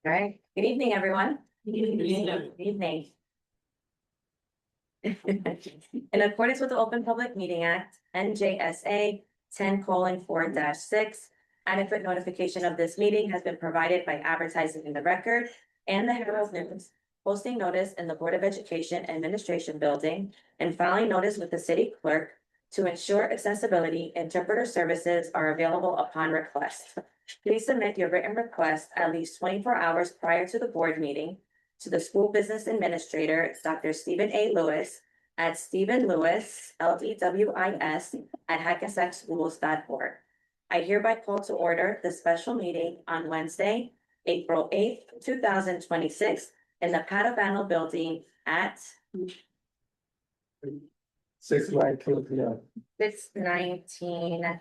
All right, good evening, everyone. evening. Good evening. In accordance with the Open Public Meeting Act, NJSA 10:4-6, adequate notification of this meeting has been provided by advertising in the record and the Herald News, posting notice in the Board of Education Administration Building, and filing notice with the city clerk to ensure accessibility. Interpreter services are available upon request. Please submit your written request at least 24 hours prior to the board meeting to the school business administrator, Dr. Stephen A. Lewis, at Stephen Lewis, LEWIS, at hackensackschools.org. I hereby call to order the special meeting on Wednesday, April 8th, 2026, in the Padavano Building at 6:19 p.m. 6:19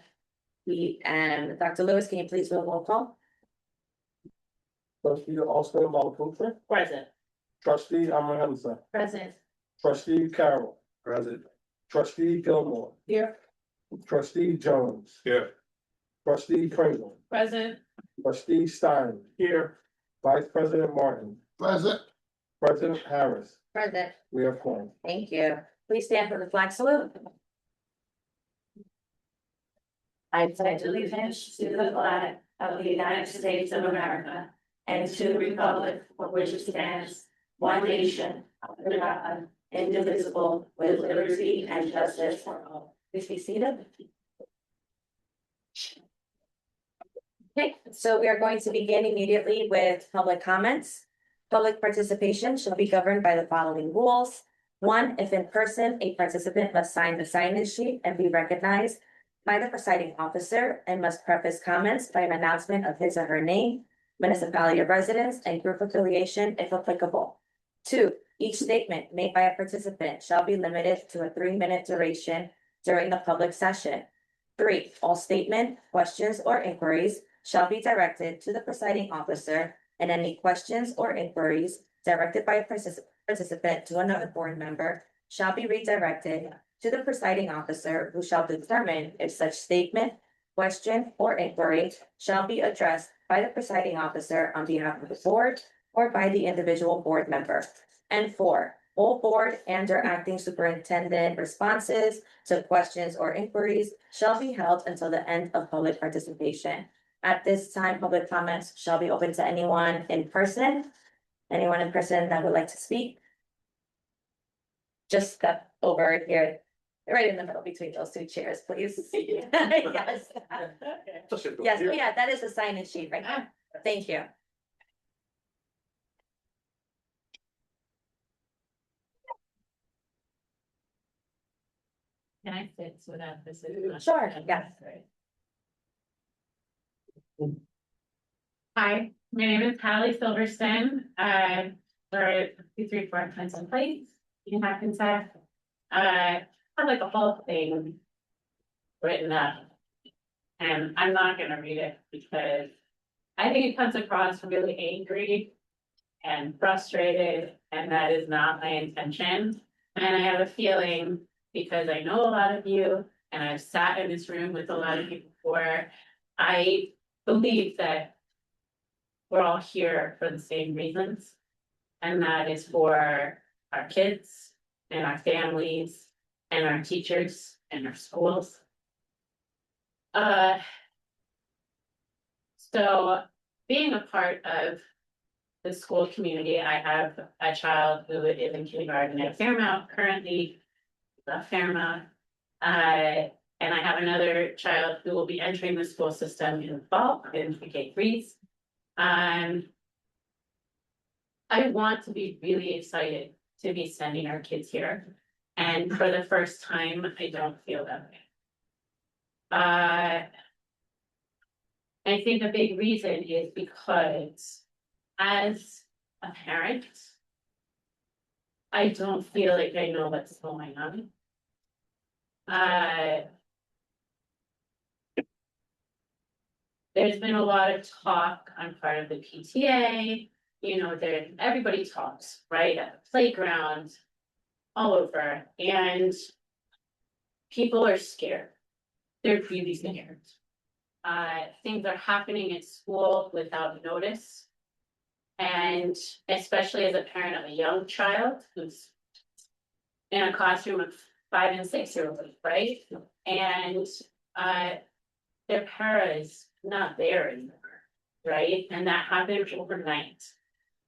p.m. Dr. Lewis, can you please do a roll call? Trustee Austin Malaputri, Present. trustee Amar Henderson, Present. trustee Carroll. Present. Trustee Gilmore, Here. trustee Jones. Here. Trustee Pringle, Present. trustee Stein. Here. Vice President Martin. Present. President Harris, Present. we have one. Thank you. Please stand for the flag salute. I pledge allegiance to the flag of the United States of America and to the republic for which it stands, one nation, under God, indivisible, with liberty and justice for all. Please be seated. Okay, so we are going to begin immediately with public comments. Public participation shall be governed by the following rules. 1, if in person, a participant must sign the sign-in sheet and be recognized by the presiding officer and must preface comments by an announcement of his or her name, municipality of residence, and group affiliation if applicable. 2, each statement made by a participant shall be limited to a 3-minute duration during the public session. 3, all statement, questions, or inquiries shall be directed to the presiding officer, and any questions or inquiries directed by a participant to another board member shall be redirected to the presiding officer, who shall determine if such statement, question, or inquiry shall be addressed by the presiding officer on behalf of the board or by the individual board member. And 4, all board and/or acting superintendent responses to questions or inquiries shall be held until the end of public participation. At this time, public comments shall be open to anyone in person. Anyone in person that would like to speak? Just step over here, right in the middle between those two chairs, please. Yes. Yes, yeah, that is a sign-in sheet right now. Thank you. Can I sit so that this is? Sure, yes. Hi, my name is Hallie Silverstone. We're at 234 Clinton Place in Hackensack. I have like a whole thing written up. And I'm not gonna read it because I think it comes across really angry and frustrated, and that is not my intention. And I have a feeling, because I know a lot of you and I've sat in this room with a lot of you before, I believe that we're all here for the same reasons. And that is for our kids and our families and our teachers and our schools. So being a part of the school community, I have a child who is in kindergarten at Fairmount currently, Fairmount. And I have another child who will be entering the school system in the fall in K-3s. I want to be really excited to be sending our kids here. And for the first time, I don't feel that way. I think a big reason is because as a parent, I don't feel like I know what's going on. There's been a lot of talk on part of the PTA, you know, everybody talks, right, at the playground, all over, and people are scared. They're really scared. Things are happening at school without notice. And especially as a parent of a young child who's in a classroom of 5 and 6-year-olds, right? And their para is not there anymore, right? And that happened overnight.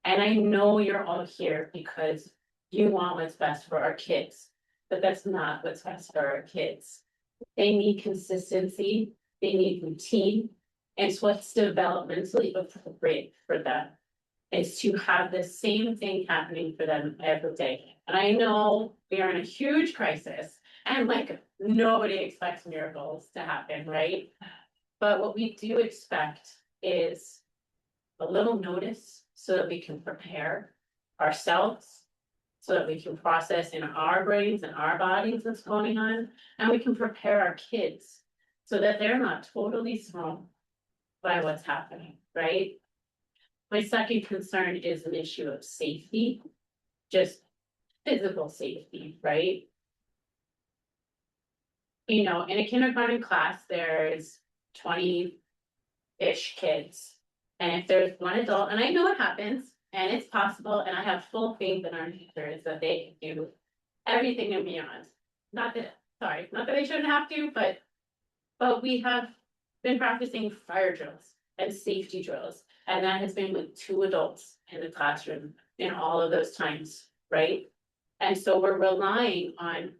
And I know you're all here because you want what's best for our kids, but that's not what's best for our kids. They need consistency, they need routine, and it's what's developmentally appropriate for them. Is to have the same thing happening for them every day. And I know we are in a huge crisis and like nobody expects miracles to happen, right? But what we do expect is a little notice so that we can prepare ourselves, so that we can process in our brains and our bodies what's going on, and we can prepare our kids so that they're not totally thrown by what's happening, right? My second concern is an issue of safety, just physical safety, right? You know, in a kindergarten class, there's 20-ish kids. And if there's one adult, and I know it happens, and it's possible, and I have full faith in our teachers that they can do everything and beyond. Not that they shouldn't have to, but we have been practicing fire drills and safety drills. And that has been with 2 adults in the classroom in all of those times, right? And so we're relying on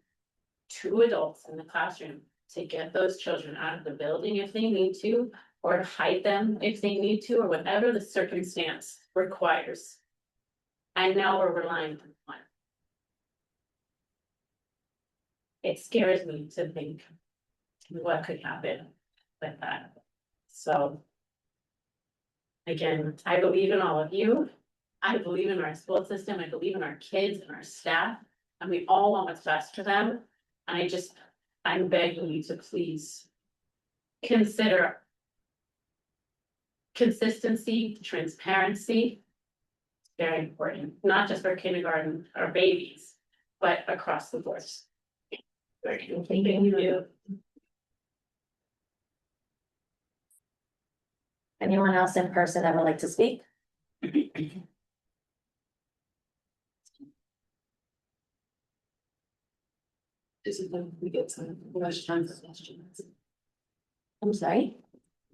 2 adults in the classroom to get those children out of the building if they need to, or to hide them if they need to, or whatever the circumstance requires. And now we're relying on 1. It scares me to think what could happen with that. So again, I believe in all of you. I believe in our school system. I believe in our kids and our staff. And we all want what's best for them. And I'm begging you to please consider consistency, transparency. Very important, not just for kindergarten or babies, but across the board. Thank you. Anyone else in person that would like to speak? This is when we get some time for questions. I'm sorry,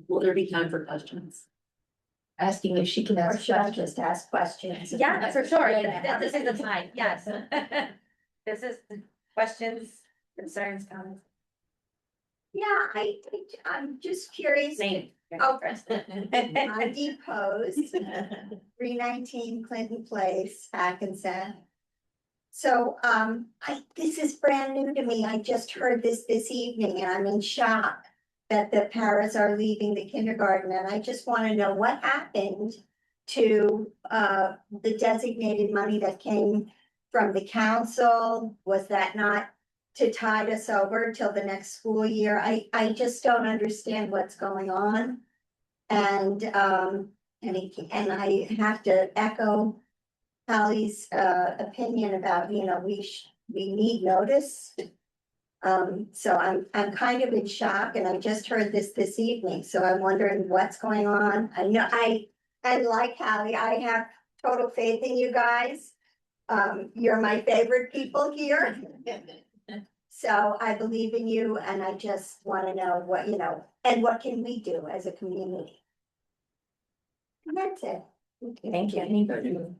Will there be time for questions? Asking if she can ask questions, to ask questions. yeah, for sure, this is the time, yes. This is questions, concerns, comments. Yeah, I'm just curious. Name. Oh, I'm deposed, 319 Clinton Place, Hackensack. So, this is brand new to me. I just heard this evening and I'm in shock that the paras are leaving the kindergarten. And I just want to know what happened to, the designated money that came from the council. Was that not to tide us over till the next school year? I just don't understand what's going on. And I have to echo Holly's opinion about, you know, we need notice. So I'm kind of in shock, and I just heard this evening, so I'm wondering what's going on. I know I like Holly, I have total faith in you guys. You're my favorite people here. So I believe in you, and I just want to know what, you know, and what can we do as a community? And that's it. Thank you.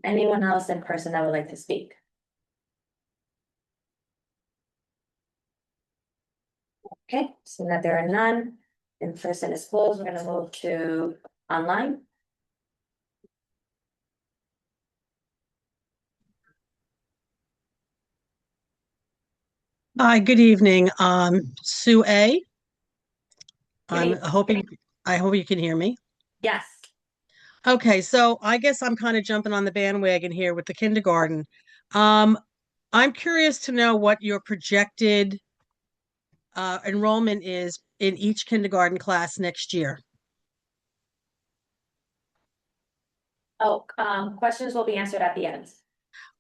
Anyone else in person that would like to speak? Okay, so that there are none, in person is closed, we're gonna move to online. Hi, good evening. Sue A. I'm evening. I hope you can hear me. Yes. Okay, so I guess I'm kind of jumping on the bandwagon here with the kindergarten. I'm curious to know what your projected enrollment is in each kindergarten class next year. Oh, questions will be answered at the end.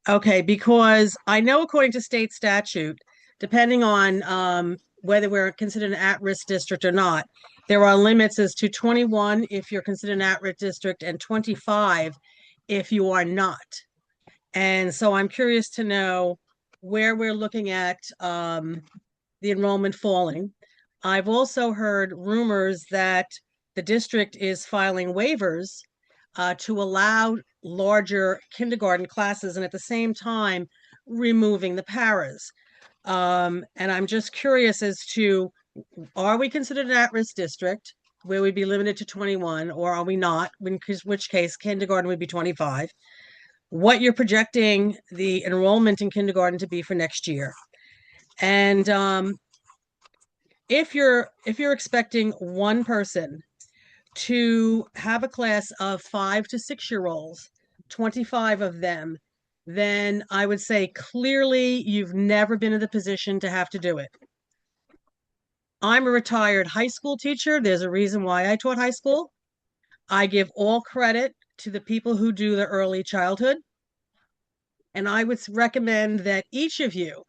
Okay, because I know according to state statute, depending on whether we're considered an at-risk district or not. There are limits as to 21 if you're considered an at-risk district and 25 if you are not. And so I'm curious to know where we're looking at the enrollment falling. I've also heard rumors that the district is filing waivers to allow larger kindergarten classes and at the same time removing the paras. And I'm just curious as to, are we considered an at-risk district where we'd be limited to 21, or are we not? In which case kindergarten would be 25. What you're projecting the enrollment in kindergarten to be for next year. And if you're expecting one person to have a class of 5 to 6 year olds, 25 of them, then I would say clearly you've never been in the position to have to do it. I'm a retired high school teacher. There's a reason why I taught high school. I give all credit to the people who do the early childhood. And I would recommend that each of you,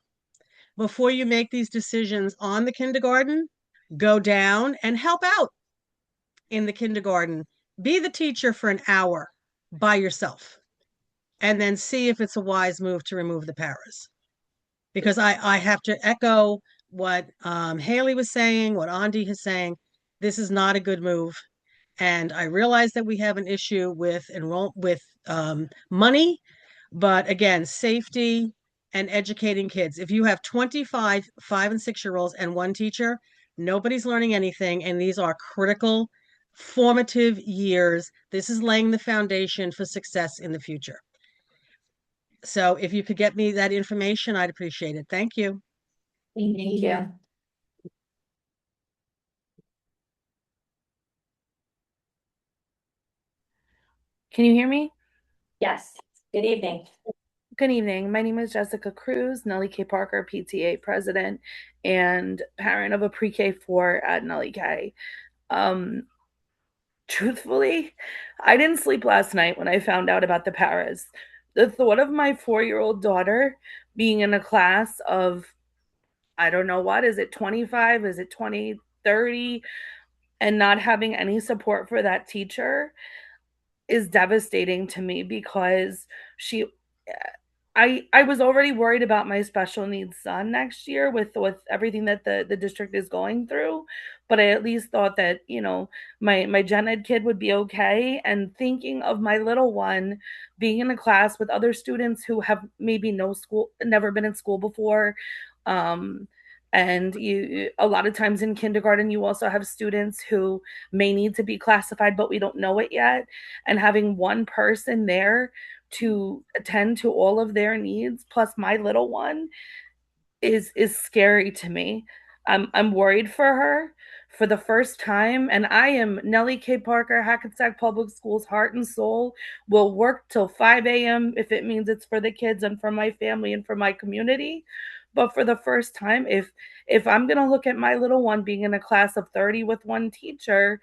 before you make these decisions on the kindergarten, go down and help out in the kindergarten. Be the teacher for an hour by yourself, and then see if it's a wise move to remove the paras. Because I have to echo what Haley was saying, what Andy is saying. This is not a good move. And I realize that we have an issue with money, but again, safety and educating kids. If you have 25 5 and 6 year olds and one teacher, nobody's learning anything. And these are critical, formative years. This is laying the foundation for success in the future. So if you could get me that information, I'd appreciate it. Thank you. Thank you. Can you hear me? Yes, good evening. Good evening. My name is Jessica Cruz, Nellie K. Parker, PTA president and parent of a pre-K 4 at Nellie K. Truthfully, I didn't sleep last night when I found out about the paras. The thought of my 4-year-old daughter being in a class of, I don't know what, is it 25? Is it 20, 30? And not having any support for that teacher is devastating to me because I was already worried about my special needs son next year with everything that the district is going through, but I at least thought that, you know, my gen ed kid would be okay. And thinking of my little one being in a class with other students who have maybe never been in school before, and a lot of times in kindergarten, you also have students who may need to be classified, but we don't know it yet. And having one person there to attend to all of their needs, plus my little one, is scary to me. I'm worried for her for the first time, and I am Nellie K. Parker, Hackensack Public Schools, heart and soul. Will work till 5 a.m. if it means it's for the kids and for my family and for my community. But for the first time, if I'm gonna look at my little one being in a class of 30 with one teacher,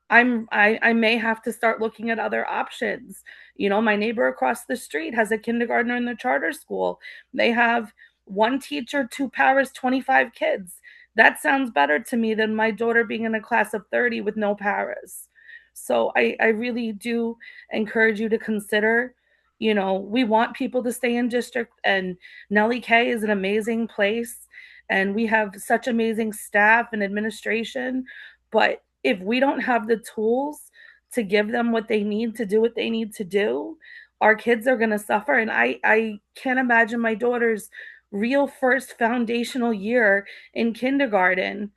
I may have to start looking at other options. You know, my neighbor across the street has a kindergartner in the charter school. They have one teacher, 2 paras, 25 kids. That sounds better to me than my daughter being in a class of 30 with no paras. So I really do encourage you to consider, you know, we want people to stay in district, and Nellie K is an amazing place and we have such amazing staff and administration. But if we don't have the tools to give them what they need to do what they need to do, our kids are going to suffer. And I can't imagine my daughter's real first foundational year in kindergarten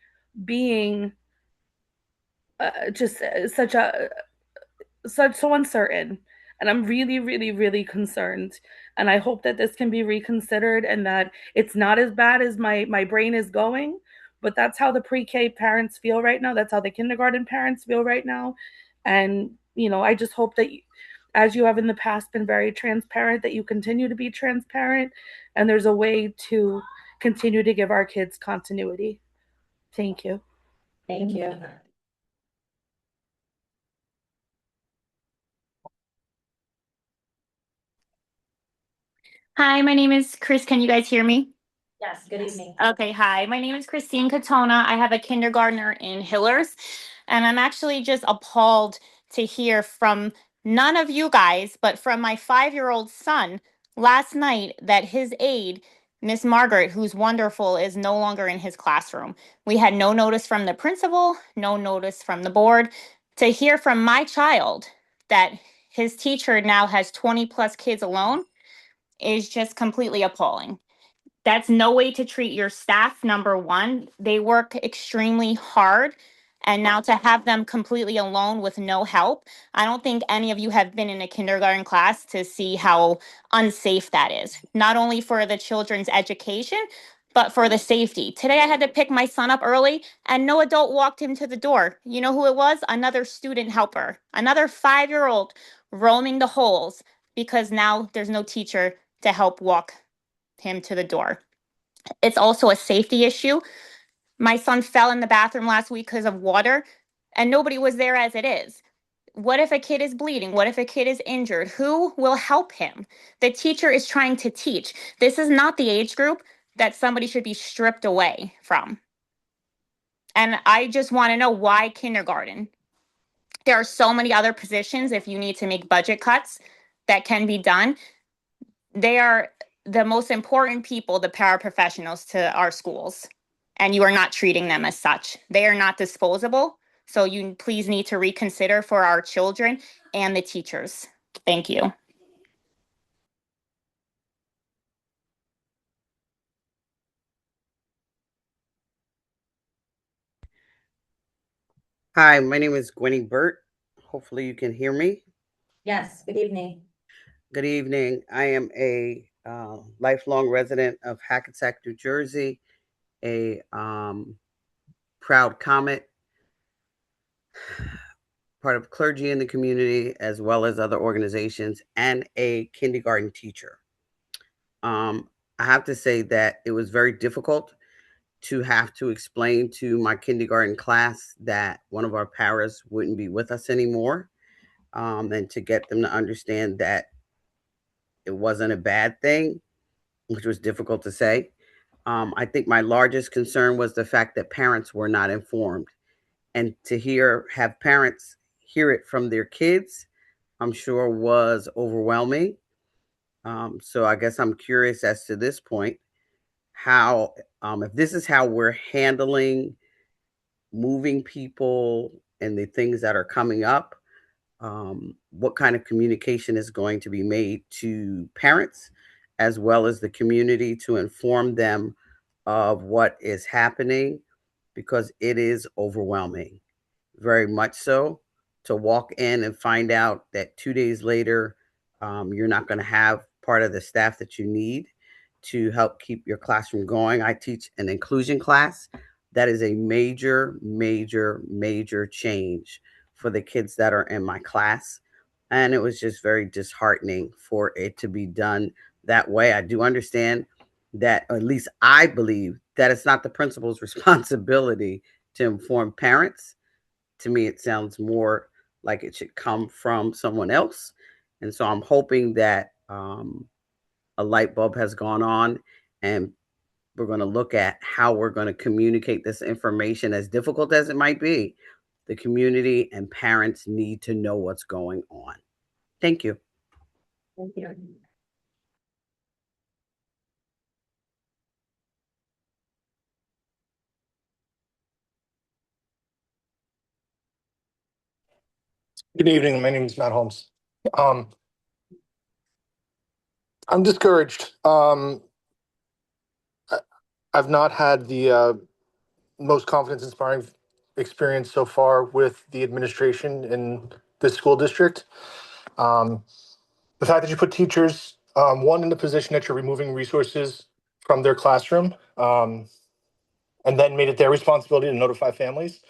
being just such so uncertain. And I'm really, really, really concerned. And I hope that this can be reconsidered and that it's not as bad as my brain is going. But that's how the pre-K parents feel right now. That's how the kindergarten parents feel right now. And, you know, I just hope that as you have in the past been very transparent, that you continue to be transparent and there's a way to continue to give our kids continuity. Thank you. Thank you. Hi, my name is Chris. Can you guys hear me? Yes, good evening. Okay, hi. My name is Christine Katona. I have a kindergartner in Hillers, and I'm actually just appalled to hear from none of you guys, but from my 5-year-old son last night that his aide, Miss Margaret, who's wonderful, is no longer in his classroom. We had no notice from the principal, no notice from the board. To hear from my child that his teacher now has 20 plus kids alone is just completely appalling. That's no way to treat your staff. Number one, they work extremely hard. And now to have them completely alone with no help, I don't think any of you have been in a kindergarten class to see how unsafe that is, not only for the children's education, but for the safety. Today, I had to pick my son up early and no adult walked him to the door. You know who it was? Another student helper, another 5-year-old roaming the halls because now there's no teacher to help walk him to the door. It's also a safety issue. My son fell in the bathroom last week because of water, and nobody was there as it is. What if a kid is bleeding? What if a kid is injured? Who will help him? The teacher is trying to teach. This is not the age group that somebody should be stripped away from. And I just want to know why kindergarten? There are so many other positions if you need to make budget cuts that can be done. They are the most important people, the paraprofessionals to our schools, and you are not treating them as such. They are not disposable. So you please need to reconsider for our children and the teachers. Thank you. Hi, my name is Gwenny Burt. Hopefully you can hear me. Yes, good evening. Good evening. I am a lifelong resident of Hackensack, New Jersey, a proud Comet, part of clergy in the community, as well as other organizations, and a kindergarten teacher. I have to say that it was very difficult to have to explain to my kindergarten class that one of our paras wouldn't be with us anymore, and to get them to understand that it wasn't a bad thing, which was difficult to say. I think my largest concern was the fact that parents were not informed. And to have parents hear it from their kids, I'm sure was overwhelming. So I guess I'm curious as to this point, how, if this is how we're handling moving people and the things that are coming up, what kind of communication is going to be made to parents as well as the community to inform them of what is happening, because it is overwhelming, very much so, to walk in and find out that 2 days later, you're not going to have part of the staff that you need to help keep your classroom going. I teach an inclusion class. That is a major, major, major change for the kids that are in my class. And it was just very disheartening for it to be done that way. I do understand that, or at least I believe, that it's not the principal's responsibility to inform parents. To me, it sounds more like it should come from someone else. And so I'm hoping that a light bulb has gone on, and we're going to look at how we're going to communicate this information, as difficult as it might be. The community and parents need to know what's going on. Thank you. Thank you. Good evening. My name is Matt Holmes. I'm discouraged. I've not had the most confidence-inspiring experience so far with the administration in this school district. The fact that you put teachers, one, in the position that you're removing resources from their classroom, and then made it their responsibility to notify families,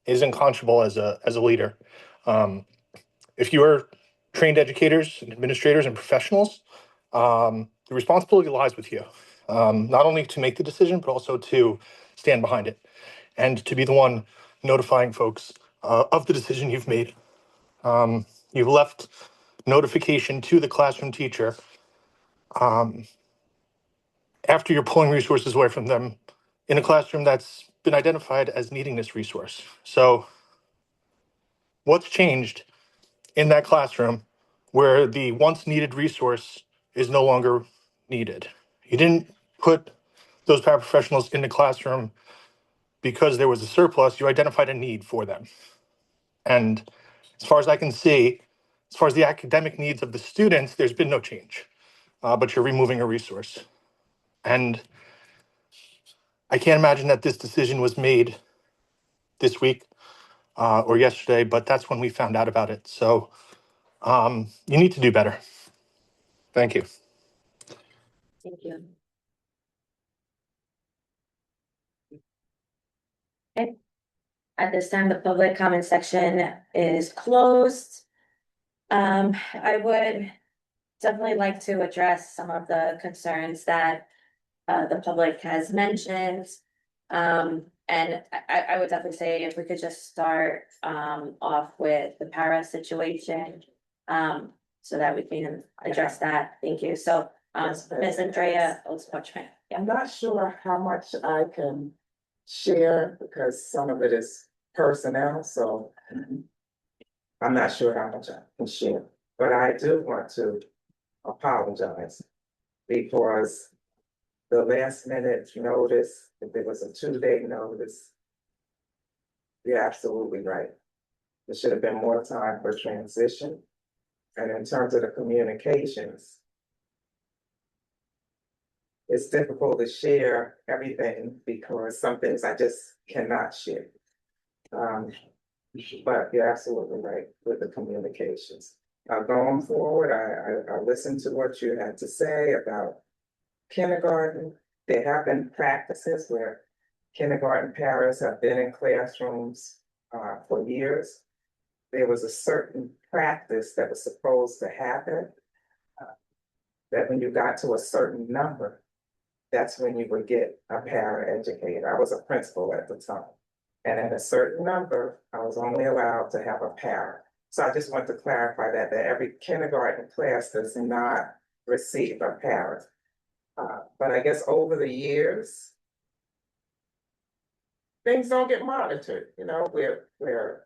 is unconscionable as a leader. If you are trained educators and administrators and professionals, the responsibility lies with you, not only to make the decision, but also to stand behind it and to be the one notifying folks of the decision you've made. You've left notification to the classroom teacher after you're pulling resources away from them in a classroom that's been identified as needing this resource. So what's changed in that classroom where the once needed resource is no longer needed? You didn't put those paraprofessionals in the classroom because there was a surplus. You identified a need for them. And as far as I can see, as far as the academic needs of the students, there's been no change, but you're removing a resource. And I can't imagine that this decision was made this week or yesterday, but that's when we found out about it. So you need to do better. Thank you. Thank you. Okay. At this time, the public comment section is closed. I would definitely like to address some of the concerns that the public has mentioned. And I would definitely say if we could just start off with the para situation, so that we can address that. Thank you. So, Ms. Andrea Oswald-Schmidt. I'm not sure how much I can share because some of it is personnel, so I'm not sure how much I can share. But I do want to apologize because the last minute notice, if it was a 2-day notice, you're absolutely right. There should have been more time for transition. And in terms of the communications, it's difficult to share everything because some things I just cannot share. But you're absolutely right with the communications. Going forward, I listened to what you had to say about kindergarten. There have been practices where kindergarten parents have been in classrooms for years. There was a certain practice that was supposed to happen, that when you got to a certain number, that's when you would get a paraeducator. I was a principal at the time. And at a certain number, I was only allowed to have a para. So I just want to clarify that every kindergarten class does not receive a para. But I guess over the years, things don't get monitored. You know, we're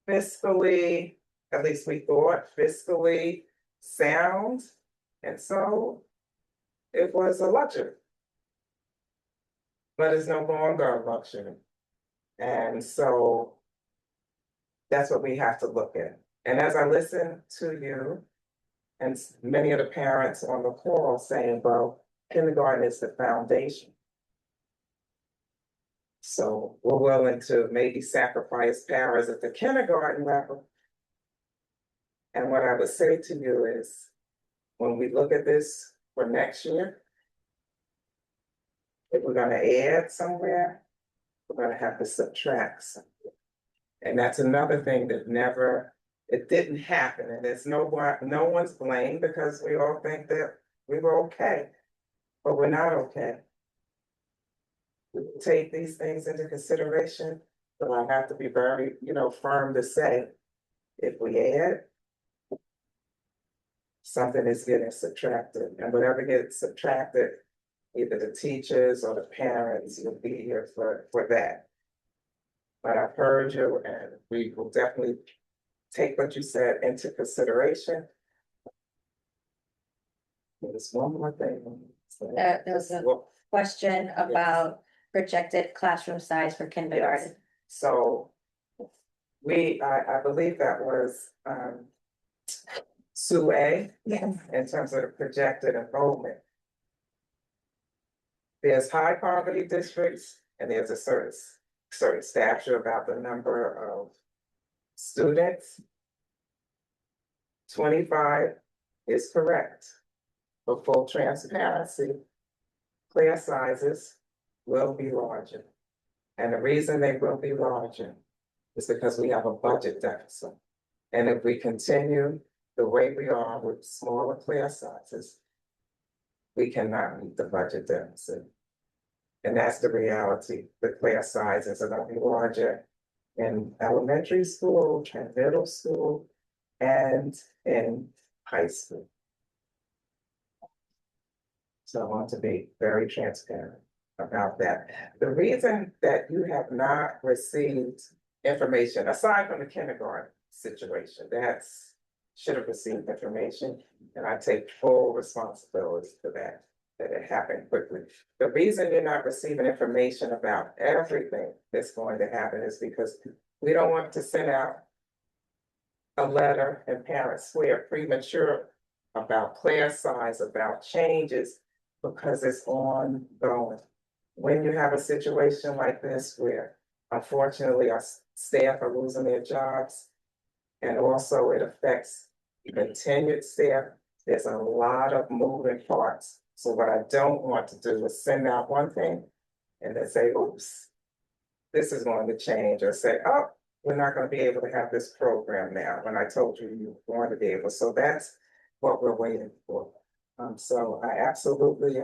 fiscally, at least we thought, fiscally sound. And so it was a luxury. But it's no longer a luxury. And so that's what we have to look at. And as I listen to you and many of the parents on the call saying, well, kindergarten is the foundation. So we're willing to maybe sacrifice paras at the kindergarten level. And what I would say to you is, when we look at this for next year, if we're gonna add somewhere, we're gonna have to subtract something. And that's another thing that it didn't happen. And it's no one's blame because we all think that we were okay, but we're not okay. We take these things into consideration, but I have to be very, firm to say, if we add, something is getting subtracted, and whatever gets subtracted, either the teachers or the parents will be here for that. But I've heard you, and we will definitely take what you said into consideration. There's one more thing. There was a question about projected classroom size for kindergarten. Yes. So I believe that was Sue A. Yes. In terms of the projected enrollment. There's high poverty districts and there's a certain stature about the number of students. 25 is correct. For full transparency, class sizes will be larger. And the reason they will be larger is because we have a budget deficit. And if we continue the way we are with smaller class sizes, we cannot meet the budget deficit. And that's the reality. The class sizes are going to be larger in elementary school, and middle school, and in high school. So I want to be very transparent about that. The reason that you have not received information, aside from the kindergarten situation, that's should have received information, and I take full responsibility for that it happened quickly. The reason you're not receiving information about everything that's going to happen is because we don't want to send out a letter and parents swear premature about class size, about changes, because it's ongoing. When you have a situation like this where unfortunately our staff are losing their jobs, and also it affects the tenured staff, there's a lot of moving parts. So what I don't want to do is send out one thing and then say, oops, this is going to change, or say, oh, we're not going to be able to have this program now, when I told you you were going to be able. So that's what we're waiting for. So I absolutely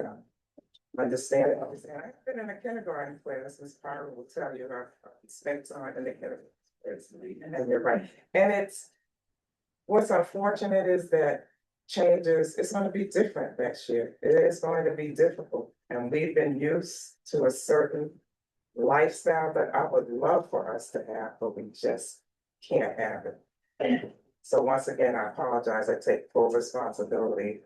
understand it. I've been in a kindergarten class, Ms. Power will tell you, I've spent time in the kindergarten. And you're right. And it's, what's unfortunate is that changes, it's going to be different next year. It is going to be difficult. And we've been used to a certain lifestyle that I would love for us to have, but we just can't have it. So once again, I apologize. I take full responsibility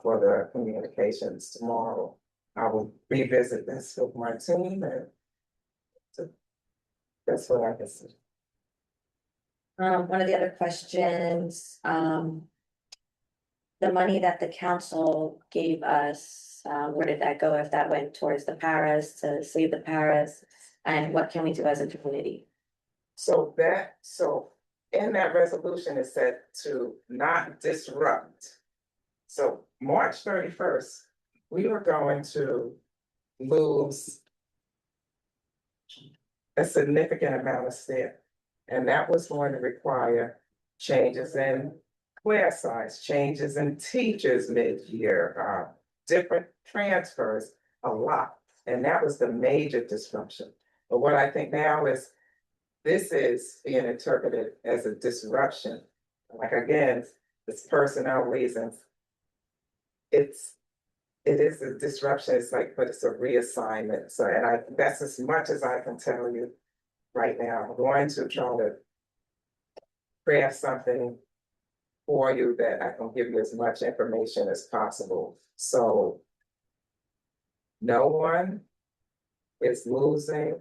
for the communications tomorrow. I will revisit this with my team, and that's what I can say. One of the other questions, the money that the council gave us, where did that go? If that went towards the paras, to save the paras, and what can we do as a community? So in that resolution, it said to not disrupt. So March 31st, we were going to lose a significant amount of staff. And that was going to require changes in class size, changes in teachers mid-year, different transfers, a lot. And that was the major disruption. But what I think now is, this is being interpreted as a disruption. Like, again, it's personnel reasons. It is a disruption. It's like, but it's a reassignment. So, and that's as much as I can tell you right now. I'm going to try to craft something for you that I can give you as much information as possible. So no one is losing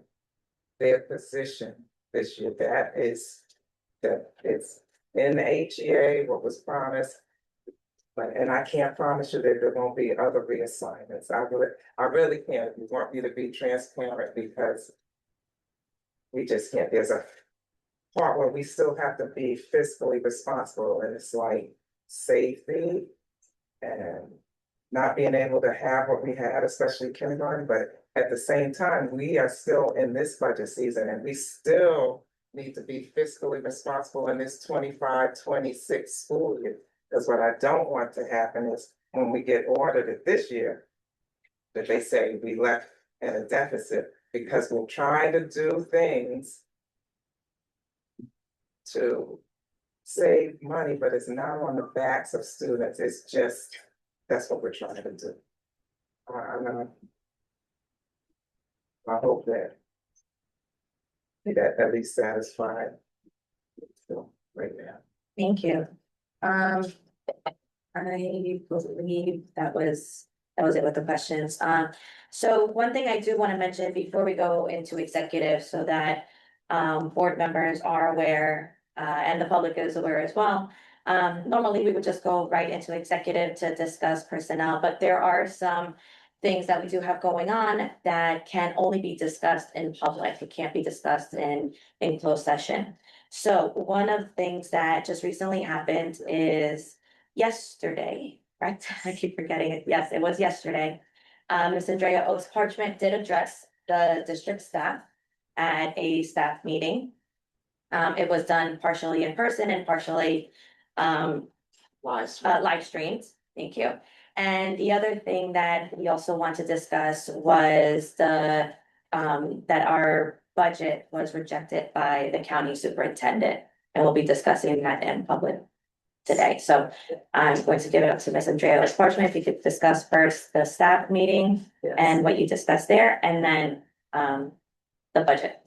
their position this year. That it's in the HEA, what was promised. But, and I can't promise you that there won't be other reassignments. I really can't. You want me to be transparent, because we just can't. There's a part where we still have to be fiscally responsible, and it's like safety and not being able to have what we had, especially kindergarten. But at the same time, we are still in this budget season, and we still need to be fiscally responsible in this 25-26 school year. Because what I don't want to happen is, when we get audited this year, that they say we left in a deficit, because we're trying to do things to save money, but it's not on the backs of students. It's just, that's what we're trying to do. I hope that at least satisfied. So, right now. Thank you. I believe that was it with the questions. So one thing I do want to mention before we go into executive, so that board members are aware, and the public is aware as well. Normally we would just go right into executive to discuss personnel, but there are some things that we do have going on that can only be discussed in public. It can't be discussed in closed session. So one of the things that just recently happened is yesterday, right? I keep forgetting it. Yes, it was yesterday. Ms. Andrea Oaks Parchment did address the district staff at a staff meeting. It was done partially in person and partially live streamed. Thank you. And the other thing that we also want to discuss was that our budget was rejected by the county superintendent, and we'll be discussing that in public today. So I'm going to give it up to Ms. Andrea Parchment, if you could discuss first the staff meeting and what you discussed there, and then the budget.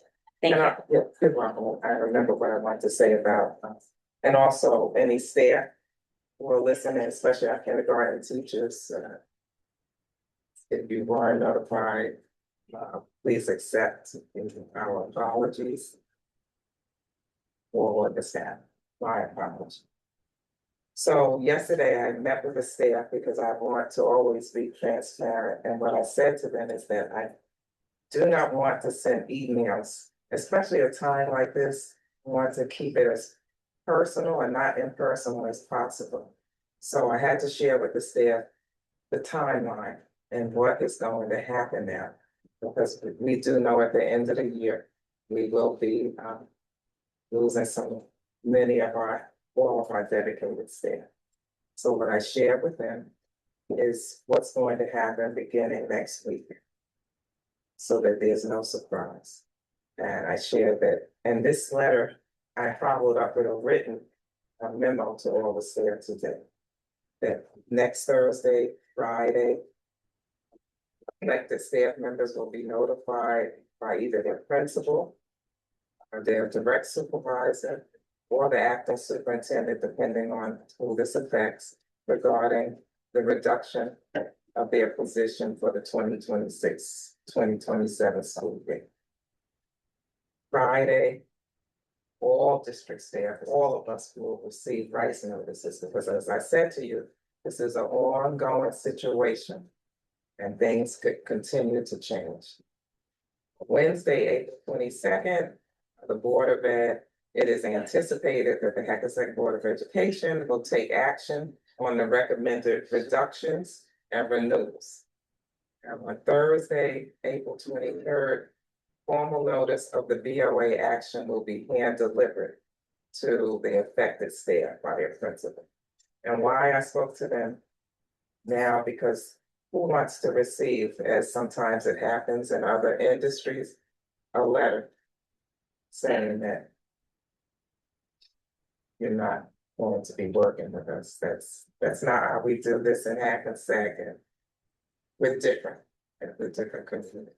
Thank you. Yeah, good one. I remember what I wanted to say about, and also any staff who are listening, especially our kindergarten teachers. If you were notified, please accept our apologies for the staff, my apology. So yesterday I met with the staff because I want to always be transparent, and what I said to them is that I do not want to send emails, especially at a time like this. I want to keep it as personal and not impersonal as possible. So I had to share with the staff the timeline and what is going to happen now. Because we do know at the end of the year, we will be losing many of all of our dedicated staff. So what I shared with them is what's going to happen beginning next week, so that there's no surprise. And I shared that, and this letter, I followed up with a written memo to all the staff today. That next Thursday, Friday, elected staff members will be notified by either their principal or their direct supervisor or the acting superintendent, depending on who this affects, regarding the reduction of their position for the 2026-2027 school year. Friday, all district staff, all of us will receive rights notices, because as I said to you, this is an ongoing situation and things could continue to change. Wednesday, April 22nd, the Board of Ed, it is anticipated that the Hackensack Board of Education will take action on the recommended reductions and renewals. And on Thursday, April 23rd, formal notice of the BOA action will be hand delivered to the affected staff by their principal. And why I spoke to them now, because who wants to receive, as sometimes it happens in other industries, a letter saying that you're not going to be working with us. That's not how we do this in Hackensack, and we're different community.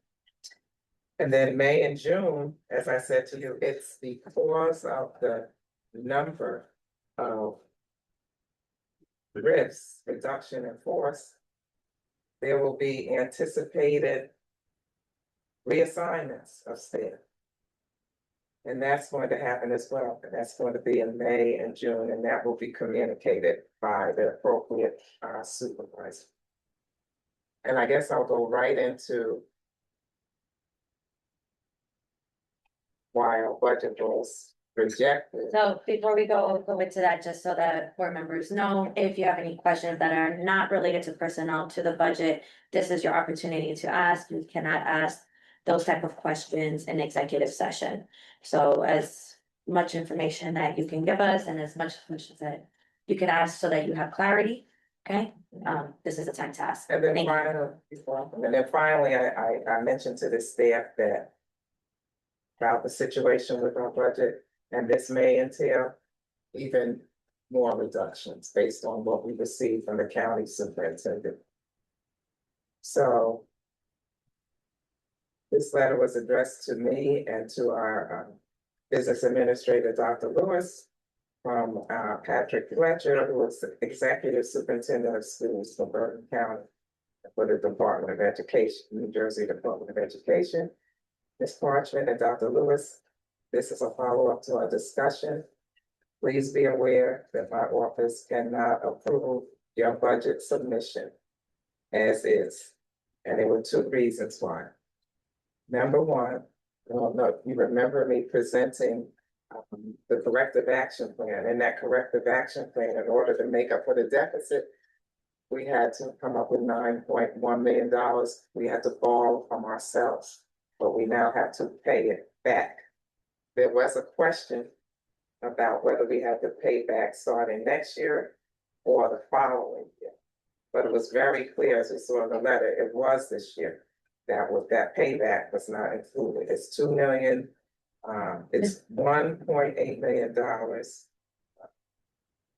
And then May and June, as I said to you, it's because of the number of risks, reduction in force. There will be anticipated reassignments of staff. And that's going to happen as well. And that's going to be in May and June, and that will be communicated by the appropriate supervisor. And I guess I'll go right into why our budget was rejected. So before we go into that, just so that board members know, if you have any questions that are not related to personnel, to the budget, this is your opportunity to ask. You cannot ask those type of questions in executive session. So as much information that you can give us and as much that you can ask so that you have clarity, okay? This is the time to ask. And then Thank you. finally, I mentioned to the staff that about the situation with our budget, and this may entail even more reductions based on what we received from the county superintendent. So this letter was addressed to me and to our business administrator, Dr. Lewis, from Patrick Fletcher, who is the executive superintendent of schools for Bergen County for the Department of Education, New Jersey Department of Education. Ms. Parchment and Dr. Lewis, this is a follow-up to our discussion. Please be aware that my office cannot approve your budget submission as is. And there were two reasons why. Number one, I don't know if you remember me presenting the corrective action plan. In that corrective action plan, in order to make up for the deficit, we had to come up with $9.1 million. We had to borrow from ourselves, but we now have to pay it back. There was a question about whether we had to pay back starting next year or the following year. But it was very clear, as we saw in the letter, it was this year. That payback was not included. It's $2 million. It's $1.8 million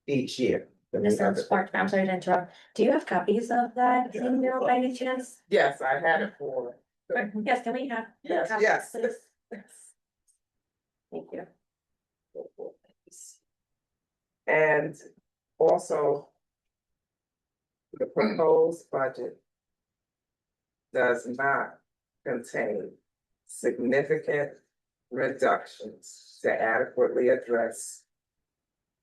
each year. Mrs. Clark, I'm sorry to interrupt. Do you have copies of that email by any chance? Yes, I had it for. Yes, can we have? Yes, copies, yes. please? Thank you. And also, the proposed budget does not contain significant reductions to adequately address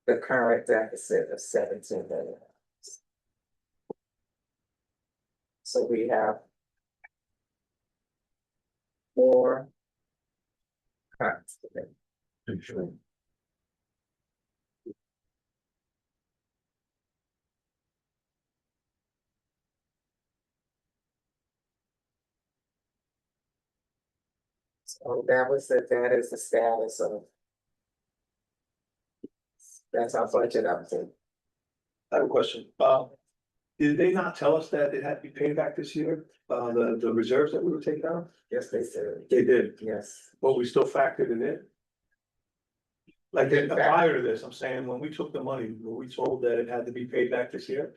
the current deficit of 17 million. So we have 4 cuts. So that is the status of. That's our budget update. I have a question. Did they not tell us that it had to be paid back this year? The reserves that we were taking out? Yes, they said, They did, yes. but we still factored it in. Like then prior to this, I'm saying, when we took the money, were we told that it had to be paid back this year?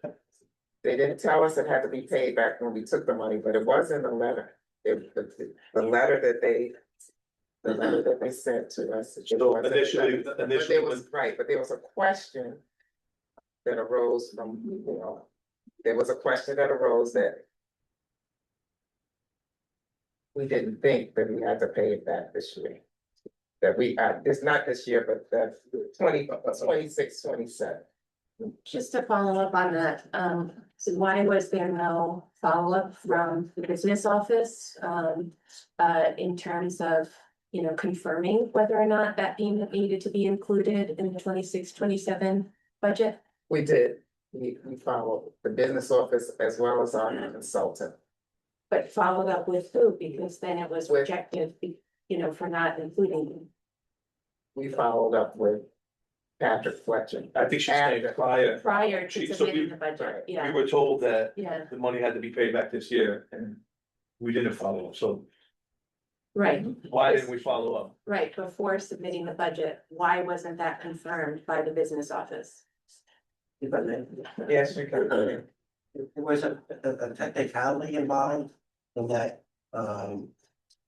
They didn't tell us it had to be paid back when we took the money, but it was in the letter. The letter that they sent to us. So initially, But there was, right, but there was a question that arose from, there was a question that arose that we didn't think that we had to pay it back this year. That it's not this year, but that's 26, 27. Just to follow up on that, so why was there no follow-up from the business office, in terms of, confirming whether or not that payment needed to be included in the 26-27 budget? We did, we followed the business office as well as our consultant. But followed up with who? Because then it was rejected, for not including them. We followed up with Patrick Fletcher. I think she's saying prior. Prior to So submitting the budget, We yeah, were told that yeah, the money had to be paid back this year and we didn't follow up. So right, why didn't we follow up? right, before submitting the budget, why wasn't that confirmed by the business office? Yes, you can. There was a technicality involved in that,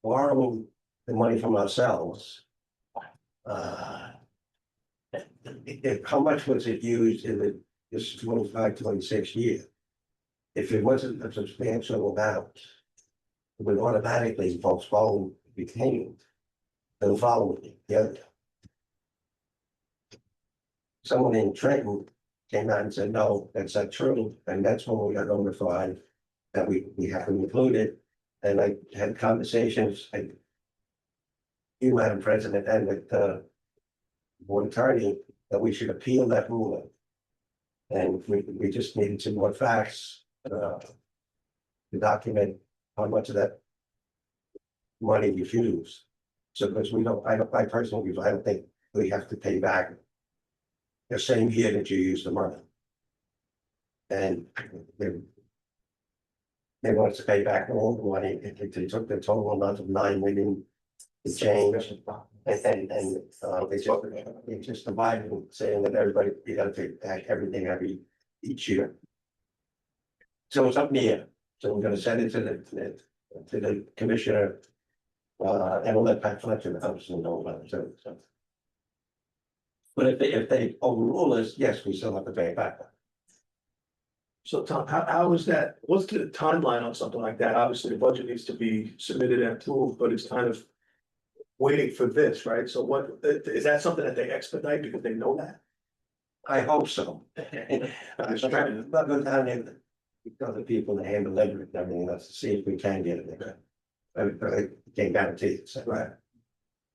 borrowing the money from ourselves. How much was it used in this 25, 26 year? If it wasn't a substantial amount, it would automatically postpone the payment the following year. Someone in Trenton came out and said, no, that's not true, and that's when we got notified that we have to include it. And I had conversations, you, Madam President, and with the board attorney, that we should appeal that ruling. And we just needed some more facts, to document how much of that money was used. So, because I personally, I don't think we have to pay back the same year that you use the money. And they want us to pay back all the money. They took the total amount of 9 million to change. And they just divided it, saying that everybody, you gotta pay back everything each year. So it's up in the air. So we're gonna send it to the commissioner. And we'll let Pat Fletcher obviously know about it. So. But if they overrule us, yes, we still have to pay it back. So Tom, how is that? What's the timeline on something like that? Obviously, the budget needs to be submitted and approved, but it's kind of waiting for this, right? So what, is that something that they expedite because they know that? I hope so. I'm just trying to. But go down there, other people to handle everything else to see if we can get it there. I can't guarantee it, so. Right.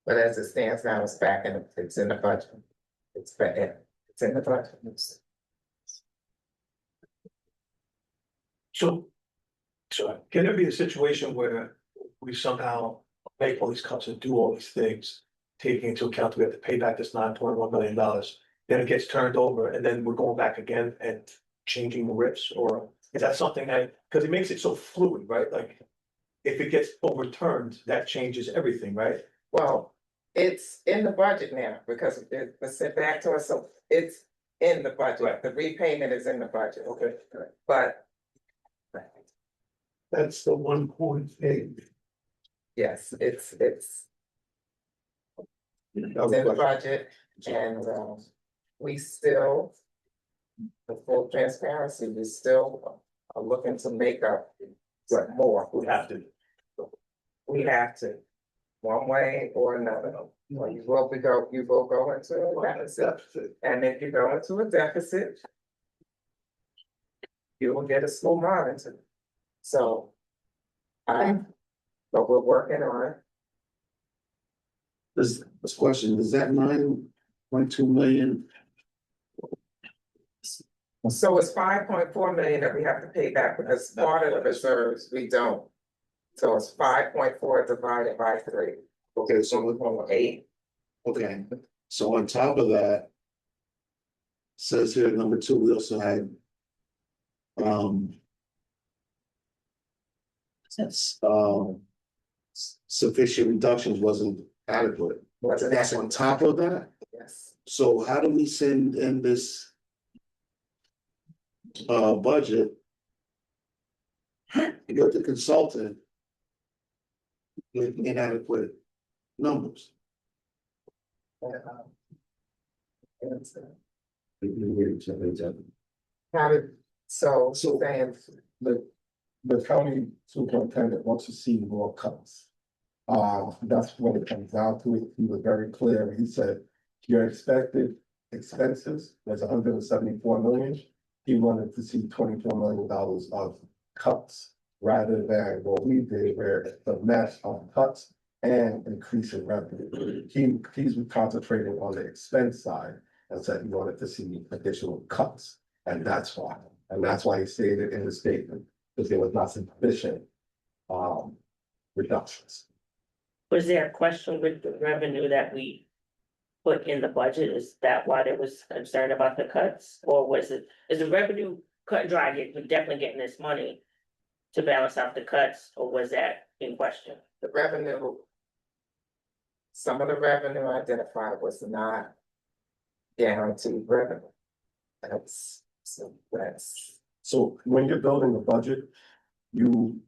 But as it stands now, it's back in, it's in the budget. It's back, it's in the budget. So can there be a situation where we somehow make all these cuts and do all these things, taking into account that we have to pay back this $9.1 million, then it gets turned over and then we're going back again and changing the rips? Or is that something because it makes it so fluid, right? Like if it gets overturned, that changes everything, right? Well, it's in the budget now because it was sent back to us, so it's in the budget, the repayment is in the budget, Okay. but That's the 1.8. yes, it's in the budget and, we still, the full transparency, we still are looking to make up more. We have to. We have to, one way or another. Well, you will go into a deficit, and if you go into a deficit, you will get a school monitor. So, but we're working on it. This question, is that 9.2 million? So it's 5.4 million that we have to pay back because part of the reserves, we don't. So it's 5.4 divided by 3. Okay, so we're going 8. Okay, so on top of that, says here number 2, we also had sufficient reductions wasn't adequate. That's on top of that. Yes. So how do we send in this budget with the consultant with inadequate numbers? How did, so saying, The county superintendent wants to see more cuts. That's what it comes down to. He was very clear. He said, your expected expenses was 174 million. He wanted to see $24 million of cuts rather than what we did where the match on cuts and increase in revenue. He's concentrating on the expense side and said he wanted to see additional cuts. And that's why. And that's why he stated in the statement, because there was not sufficient reductions. Was there a question with the revenue that we put in the budget? Is that why there was concern about the cuts? Or was it, is the revenue cut and dry, we're definitely getting this money to balance out the cuts, or was that in question? the revenue, some of the revenue identified was not guaranteed revenue. So when you're building a budget, you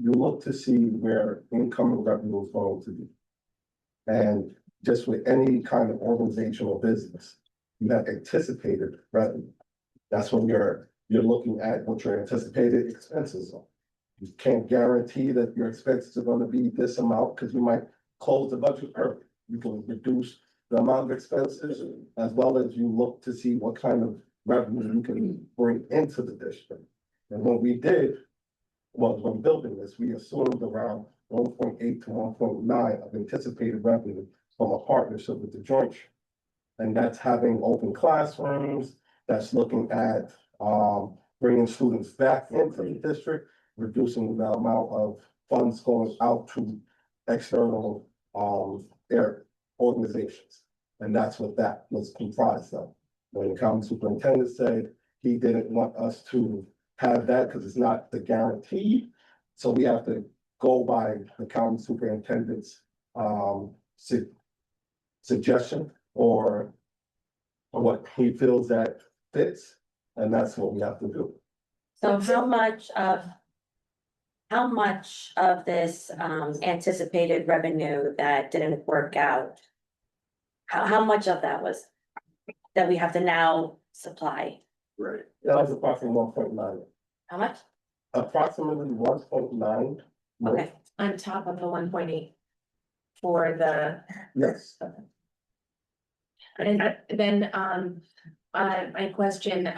look to see where incoming revenue is going to be. And just with any kind of organizational business, you have anticipated revenue. That's when you're looking at what your anticipated expenses are. You can't guarantee that your expenses are going to be this amount because you might close the budget early. You can reduce the amount of expenses as well as you look to see what kind of revenue you can bring into the district. And what we did was when building this, we assumed around 1.8 to 1.9 of anticipated revenue from a partnership with the joint. And that's having open classrooms, that's looking at bringing students back into the district, reducing the amount of funds going out to external their organizations. And that's what that was comprised of. When the county superintendent said he didn't want us to have that because it's not the guarantee. So we have to go by the county superintendent's suggestion or what he feels that fits, and that's what we have to do. So how much of this anticipated revenue that didn't work out? How much of that was that we have to now supply? Right. That was approximately 1.9. How much? Approximately 1.9. Okay, On top of the 1.8 for the, Yes. and then, my question,